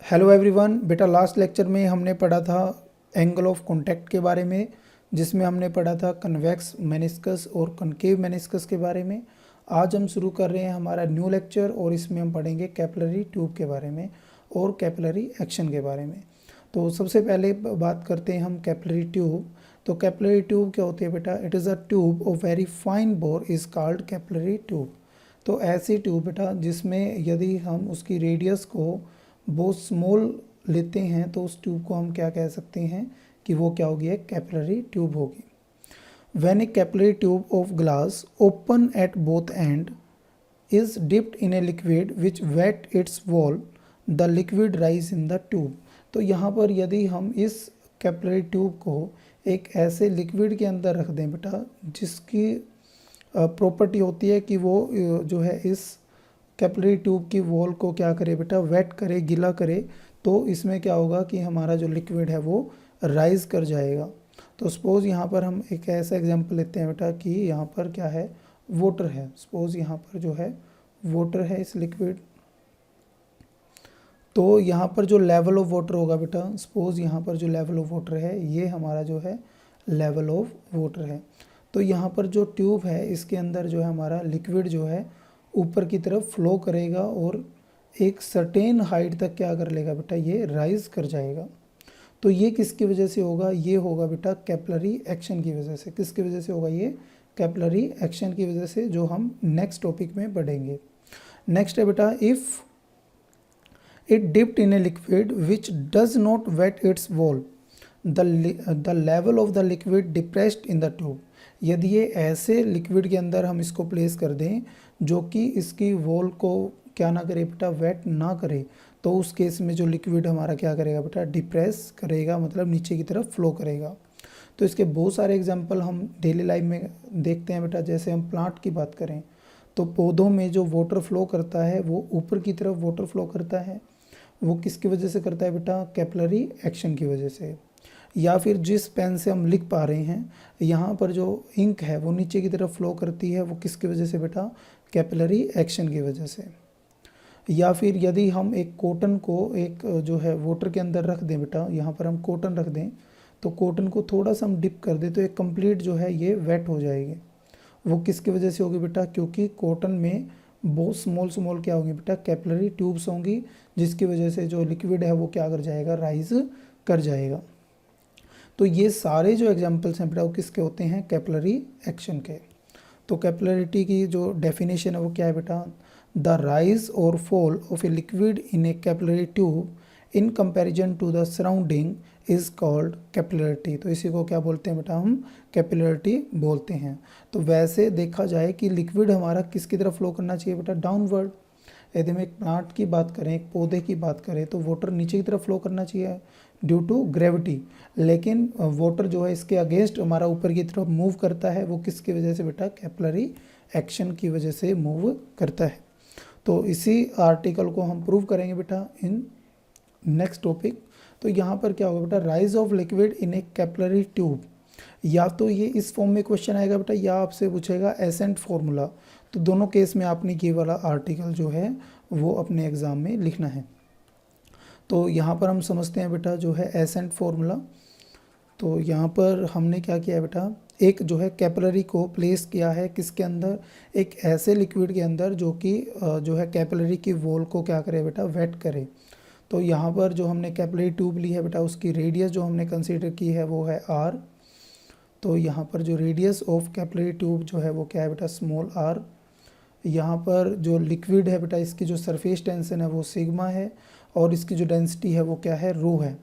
Hello everyone. बेटा last lecture में हमने पढ़ा था एंगल ऑफ कांटेक्ट के बारे में, जिसमें हमने पढ़ा था कन्वेक्स मेनिस्कस और कनकेव मेनिस्कस के बारे में। आज हम शुरू कर रहे हैं हमारा न्यू लेक्चर और इसमें हम पढ़ेंगे कैपिलरी ट्यूब के बारे में और कैपिलरी एक्शन के बारे में। तो सबसे पहले बात करते हैं हम कैपिलरी ट्यूब। तो कैपिलरी ट्यूब क्या होती है बेटा? It is a tube of very fine bore is called capillary tube. तो ऐसी ट्यूब बेटा जिसमें यदि हम उसकी रेडियस को बहुत स्मॉल लेते हैं तो उस ट्यूब को हम क्या कह सकते हैं कि वो क्या होगी? एक कैपिलरी ट्यूब होगी। When a capillary tube of glass open at both end is dipped in a liquid which wet its wall the liquid rise in the tube. तो यहाँ पर यदि हम इस कैपिलरी ट्यूब को एक ऐसे लिक्विड के अंदर रख दें बेटा जिसकी प्रॉपर्टी होती है कि वो जो है इस कैपिलरी ट्यूब की वॉल को क्या करे बेटा? वेट करे, गीला करे, तो इसमें क्या होगा कि हमारा जो लिक्विड है वो राइज कर जाएगा। तो सपोज़ यहाँ पर हम एक ऐसा एग्जांपल लेते हैं बेटा कि यहाँ पर क्या है? वाटर है। सपोज़ यहाँ पर जो है वाटर है इस लिक्विड। तो यहाँ पर जो लेवल ऑफ वाटर होगा बेटा, सपोज़ यहाँ पर जो लेवल ऑफ वाटर है ये हमारा जो है लेवल ऑफ वाटर है। तो यहाँ पर जो ट्यूब है इसके अंदर जो है हमारा लिक्विड जो है ऊपर की तरफ फ्लो करेगा और एक सर्टेन हाइट तक क्या कर लेगा बेटा? ये राइज कर जाएगा। तो ये किसकी वजह से होगा? ये होगा बेटा कैपिलरी एक्शन की वजह से। किसकी वजह से होगा? ये कैपिलरी एक्शन की वजह से, जो हम नेक्स्ट टॉपिक में पढ़ेंगे। नेक्स्ट है बेटा, if it dipped in a liquid which does not wet its wall the level of the liquid depressed in the tube. यदि ये ऐसे लिक्विड के अंदर हम इसको प्लेस कर दें जो कि इसकी वॉल को क्या ना करे बेटा? वेट ना करे, तो उस केस में जो लिक्विड हमारा क्या करेगा बेटा? डिप्रेस करेगा, मतलब नीचे की तरफ फ्लो करेगा। तो इसके बहुत सारे एग्जांपल हम डेली लाइफ में देखते हैं बेटा। जैसे हम प्लांट की बात करें तो पौधों में जो वाटर फ्लो करता है वो ऊपर की तरफ वाटर फ्लो करता है। वो किसकी वजह से करता है बेटा? कैपिलरी एक्शन की वजह से। या फिर जिस पेन से हम लिख पा रहे हैं यहाँ पर जो इंक है वो नीचे की तरफ फ्लो करती है, वो किसकी वजह से बेटा? कैपिलरी एक्शन की वजह से। या फिर यदि हम एक कॉटन को एक जो है वाटर के अंदर रख दें बेटा, यहाँ पर हम कॉटन रख दें तो कॉटन को थोड़ा सा हम डिप कर दें तो एक कंप्लीट जो है ये वेट हो जाएगी। वो किसकी वजह से होगी बेटा? क्योंकि कॉटन में बहुत स्मॉल स्मॉल क्या होंगी बेटा? कैपिलरी ट्यूब्स होंगी, जिसकी वजह से जो लिक्विड है वो क्या कर जाएगा? राइज कर जाएगा। तो ये सारे जो एग्जाम्पल्स हैं बेटा वो किसके होते हैं? कैपिलरी एक्शन के। तो कैपिलरिटी की जो डेफिनेशन है वो क्या है बेटा? द राइज और fall of a liquid in a capillary tube in comparison to the surrounding is called capillarity. तो इसी को क्या बोलते हैं बेटा? हम कैपिलरिटी बोलते हैं। तो वैसे देखा जाए कि लिक्विड हमारा किसकी तरफ फ्लो करना चाहिए बेटा? डाउनवर्ड। यदि हम एक प्लांट की बात करें, एक पौधे की बात करें, तो वाटर नीचे की तरफ फ्लो करना चाहिए ड्यू टू ग्रेविटी। लेकिन वाटर जो है इसके अगेंस्ट हमारा ऊपर की तरफ मूव करता है, वो किसकी वजह से बेटा? कैपिलरी एक्शन की वजह से मूव करता है। तो इसी आर्टिकल को हम प्रूव करेंगे बेटा इन नेक्स्ट टॉपिक। तो यहाँ पर क्या होगा बेटा? Rise of liquid in a capillary tube. या तो ये इस फॉर्म में क्वेश्चन आएगा बेटा, या आपसे पूछेगा एसेंट फॉर्मूला। तो दोनों केस में आपने ये वाला आर्टिकल जो है वो अपने एग्ज़ाम में लिखना है। तो यहाँ पर हम समझते हैं बेटा जो है एसेंट फॉर्मूला। तो यहाँ पर हमने क्या किया बेटा? एक जो है कैपिलरी को प्लेस किया है किसके अंदर? एक ऐसे लिक्विड के अंदर जो कि जो है कैपिलरी की वॉल को क्या करे बेटा? वेट करे। तो यहाँ पर जो हमने कैपिलरी ट्यूब ली है बेटा, उसकी रेडियस जो हमने कंसीडर की है वो है आर। तो यहाँ पर जो रेडियस ऑफ कैपिलरी ट्यूब जो है वो क्या है बेटा? Small R. यहाँ पर जो लिक्विड है बेटा इसकी जो सरफेस टेंशन है वो सिग्मा है, और इसकी जो डेंसिटी है वो क्या है? रो है।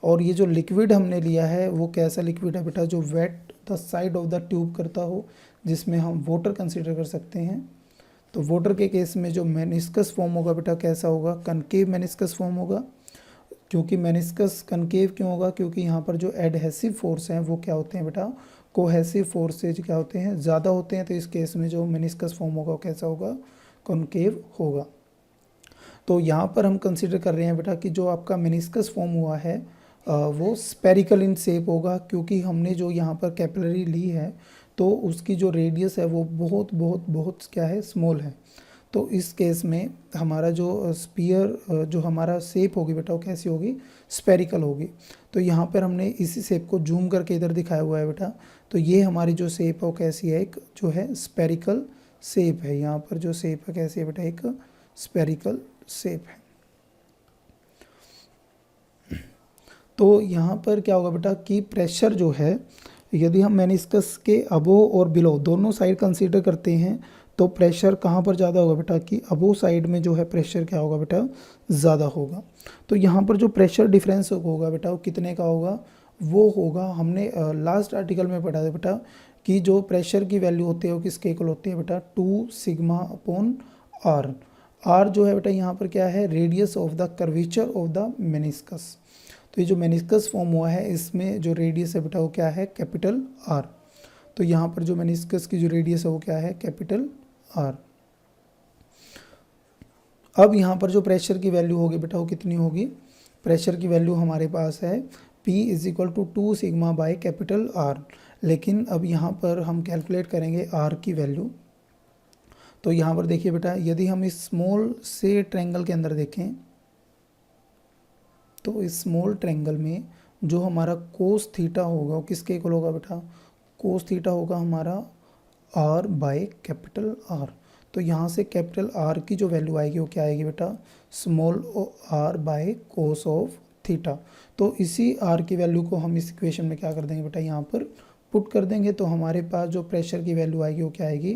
और ये जो लिक्विड हमने लिया है वो कैसा लिक्विड है बेटा? जो wet the side of the tube करता हो, जिसमें हम वाटर कंसीडर कर सकते हैं। तो वाटर के केस में जो मेनिस्कस फॉर्म होगा बेटा कैसा होगा? कनकेव मेनिस्कस फॉर्म होगा। क्योंकि मेनिस्कस कनकेव क्यों होगा? क्योंकि यहाँ पर जो एडहेसिव फोर्स हैं वो क्या होते हैं बेटा? कोहेसिव फोर्सेज क्या होते हैं? ज़्यादा होते हैं। तो इस केस में जो मेनिस्कस फॉर्म होगा वो कैसा होगा? कॉनकेव होगा। तो यहाँ पर हम कंसीडर कर रहे हैं बेटा कि जो आपका मेनिस्कस फॉर्म हुआ है वो स्पेरिकल इन शेप होगा, क्योंकि हमने जो यहाँ पर कैपिलरी ली है तो उसकी जो रेडियस है वो बहुत बहुत बहुत क्या है? स्मॉल है। तो इस केस में हमारा जो स्पीयर जो हमारा शेप होगी बेटा वो कैसी होगी, स्पेरिकल होगी। तो यहाँ पर हमने इसी शेप को जूम करके इधर दिखाया हुआ है बेटा। तो ये हमारी जो शेप है वो कैसी है, एक जो है स्पेरिकल शेप है। यहाँ पर जो शेप है कैसी है बेटा, एक स्पेरिकल शेप है। तो यहाँ पर क्या होगा बेटा कि प्रेशर जो है, यदि हम मेनिस्कस के अबोव और बिलो दोनों साइड कंसीडर करते हैं तो प्रेशर कहाँ पर ज़्यादा होगा बेटा कि अबोव साइड में जो है प्रेशर क्या होगा बेटा, ज़्यादा होगा। तो यहाँ पर जो प्रेशर डिफरेंस होगा बेटा वो कितने का होगा, वो होगा, हमने लास्ट आर्टिकल में पढ़ा था बेटा कि जो प्रेशर की वैल्यू होती है वो किसके इक्वल होती है बेटा, 2 सिग्मा अपॉन आर। आर जो है बेटा यहाँ पर क्या है, radius of the curvature of the meniscus. तो ये जो मेनिस्कस फॉर्म हुआ है इसमें जो रेडियस है बेटा वो क्या है, कैपिटल आर। तो यहाँ पर जो मेनिस्कस की जो रेडियस है वो क्या है, कैपिटल आर। अब यहाँ पर जो प्रेशर की वैल्यू होगी बेटा वो कितनी होगी, प्रेशर की वैल्यू हमारे पास है P = 2 sigma by capital R. लेकिन अब यहाँ पर हम कैलकुलेट करेंगे आर की वैल्यू। तो यहाँ पर देखिए बेटा, यदि हम इस स्मॉल से ट्रायंगल के अंदर देखें तो इस स्मॉल ट्रायंगल में जो हमारा कोस थीटा होगा वो किसके इक्वल होगा बेटा, कोस थीटा होगा हमारा आर बाय कैपिटल आर। तो यहाँ से कैपिटल आर की जो वैल्यू आएगी वो क्या आएगी बेटा, small R by cos of theta. तो इसी आर की वैल्यू को हम इस इक्वेशन में क्या कर देंगे बेटा, यहाँ पर पुट कर देंगे। तो हमारे पास जो प्रेशर की वैल्यू आएगी वो क्या आएगी,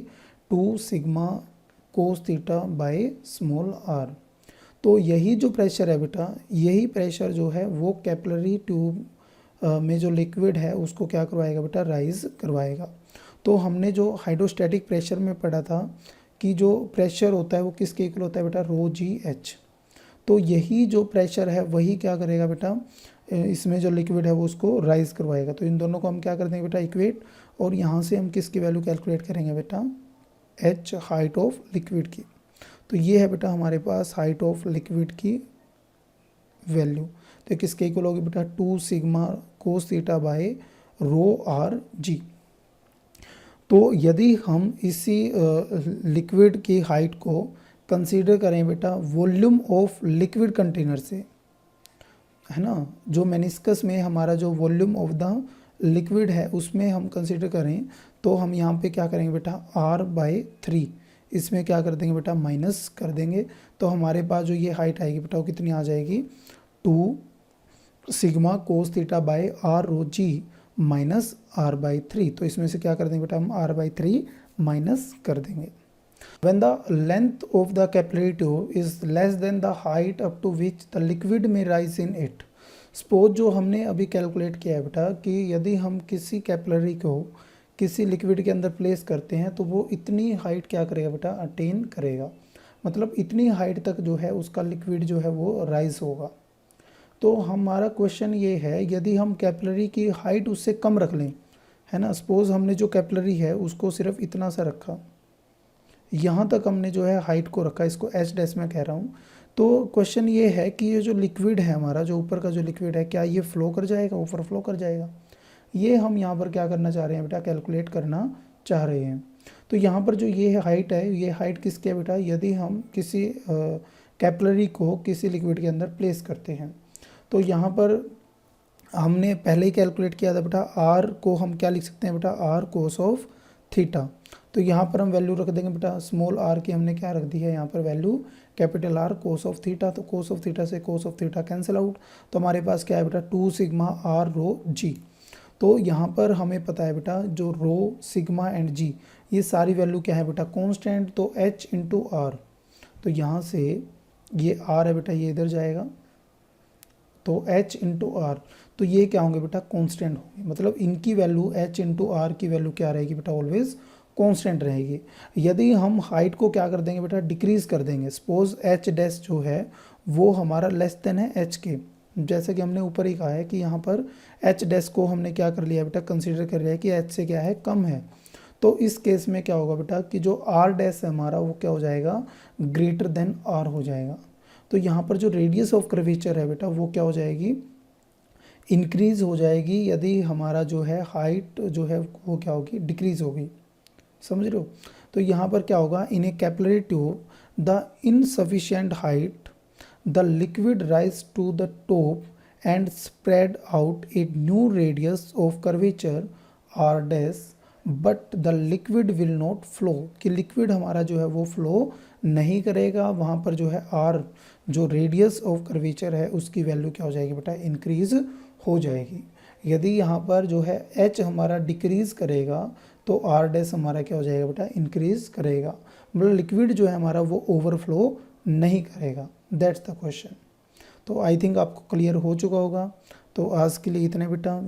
2 sigma cos theta by small R. तो यही जो प्रेशर है बेटा, यही प्रेशर जो है वो कैपिलरी ट्यूब में जो लिक्विड है उसको क्या करवाएगा बेटा, राइज करवाएगा। तो हमने जो हाइड्रोस्टैटिक प्रेशर में पढ़ा था कि जो प्रेशर होता है वो किसके इक्वल होता है बेटा, रो जी एच। तो यही जो प्रेशर है वही क्या करेगा बेटा, इसमें जो लिक्विड है वो उसको राइज करवाएगा। तो इन दोनों को हम क्या कर देंगे बेटा, इक्वेट, और यहाँ से हम किसकी वैल्यू कैलकुलेट करेंगे बेटा, एच हाइट ऑफ लिक्विड की। तो ये है बेटा हमारे पास हाइट ऑफ लिक्विड की वैल्यू। तो किसके इक्वल होगी बेटा, 2 sigma cos theta by rho R G. तो यदि हम इसी लिक्विड की हाइट को कंसीडर करें बेटा वॉल्यूम ऑफ लिक्विड कंटेनर से, है ना, जो मेनिस्कस में हमारा जो वॉल्यूम ऑफ द लिक्विड है उसमें हम कंसीडर करें, तो हम यहाँ पे क्या करेंगे बेटा, r/3 इसमें क्या कर देंगे बेटा, माइनस कर देंगे। तो हमारे पास जो ये हाइट आएगी बेटा वो कितनी आ जाएगी, 2 sigma cos theta by R rho G minus r/3। तो इसमें से क्या कर देंगे बेटा, हम r/3 माइनस कर देंगे। When the length of the capillary tube is less than the height up to which the liquid may rise in it, suppose जो हमने अभी कैलकुलेट किया है बेटा कि यदि हम किसी कैपिलरी को किसी लिक्विड के अंदर प्लेस करते हैं तो वो इतनी हाइट क्या करेगा बेटा, अटेन करेगा, मतलब इतनी हाइट तक जो है उसका लिक्विड जो है वो राइज होगा। तो हमारा क्वेश्चन ये है, यदि हम कैपिलरी की हाइट उससे कम रख लें, है ना, सपोज हमने जो कैपिलरी है उसको सिर्फ इतना सा रखा, यहाँ तक हमने जो है हाइट को रखा, इसको H' में कह रहा हूँ। तो क्वेश्चन ये है कि ये जो लिक्विड है हमारा, जो ऊपर का जो लिक्विड है, क्या ये फ्लो कर जाएगा, ऊपर फ्लो कर जाएगा, ये हम यहाँ पर क्या करना चाह रहे हैं बेटा, कैलकुलेट करना चाह रहे हैं। तो यहाँ पर जो ये हाइट है, ये हाइट किसकी है बेटा, यदि हम किसी कैपिलरी को किसी लिक्विड के अंदर प्लेस करते हैं, तो यहाँ पर हमने पहले ही कैलकुलेट किया था बेटा, आर को हम क्या लिख सकते हैं बेटा, आर कोस ऑफ थीटा। तो यहाँ पर हम वैल्यू रख देंगे बेटा, स्मॉल आर की हमने क्या रख दी है यहाँ पर value, capital R cos of theta. तो कोस ऑफ थीटा से कोस ऑफ थीटा कैंसिल आउट, तो हमारे पास क्या है बेटा, 2 सिग्मा आर रो जी। तो यहाँ पर हमें पता है बेटा जो रो, सिग्मा एंड जी, ये सारी वैल्यू क्या है बेटा, कॉन्स्टेंट। तो एच इंटू आर, तो यहाँ से ये आर है बेटा, ये इधर जाएगा, तो एच इंटू आर, तो ये क्या होंगे बेटा, कॉन्स्टेंट होंगे। मतलब इनकी वैल्यू एच इंटू आर की वैल्यू क्या रहेगी बेटा, ऑलवेज कांस्टेंट रहेगी। यदि हम हाइट को क्या कर देंगे बेटा, डिक्रीज कर देंगे, सपोज H' जो है वो हमारा लेस देन है H के, जैसे कि हमने ऊपर ही कहा है कि यहाँ पर H' को हमने क्या कर लिया बेटा, कंसीडर कर लिया है कि H से क्या है, कम है। तो इस केस में क्या होगा बेटा कि जो R' है हमारा वो क्या हो जाएगा, ग्रेटर देन R हो जाएगा। तो यहाँ पर जो रेडियस ऑफ कर्वेचर है बेटा वो क्या हो जाएगी, इंक्रीज हो जाएगी, यदि हमारा जो है हाइट जो है वो क्या होगी, डिक्रीज होगी। समझ रहे हो। तो यहाँ पर क्या होगा, in a capillary tube the insufficient height the liquid rise to the top and spread out a new radius of curvature R dash but the liquid will not flow, कि लिक्विड हमारा जो है वो फ्लो नहीं करेगा, वहाँ पर जो है आर जो रेडियस ऑफ कर्वेचर है उसकी वैल्यू क्या हो जाएगी बेटा, इंक्रीज हो जाएगी। यदि यहाँ पर जो है एच हमारा डिक्रीज करेगा तो आर डैश हमारा क्या हो जाएगा बेटा, इंक्रीज करेगा, मतलब लिक्विड जो है हमारा वो ओवरफ्लो नहीं करेगा। That's the question. तो आई थिंक आपको क्लियर हो चुका होगा। तो आज के लिए इतने बेटा।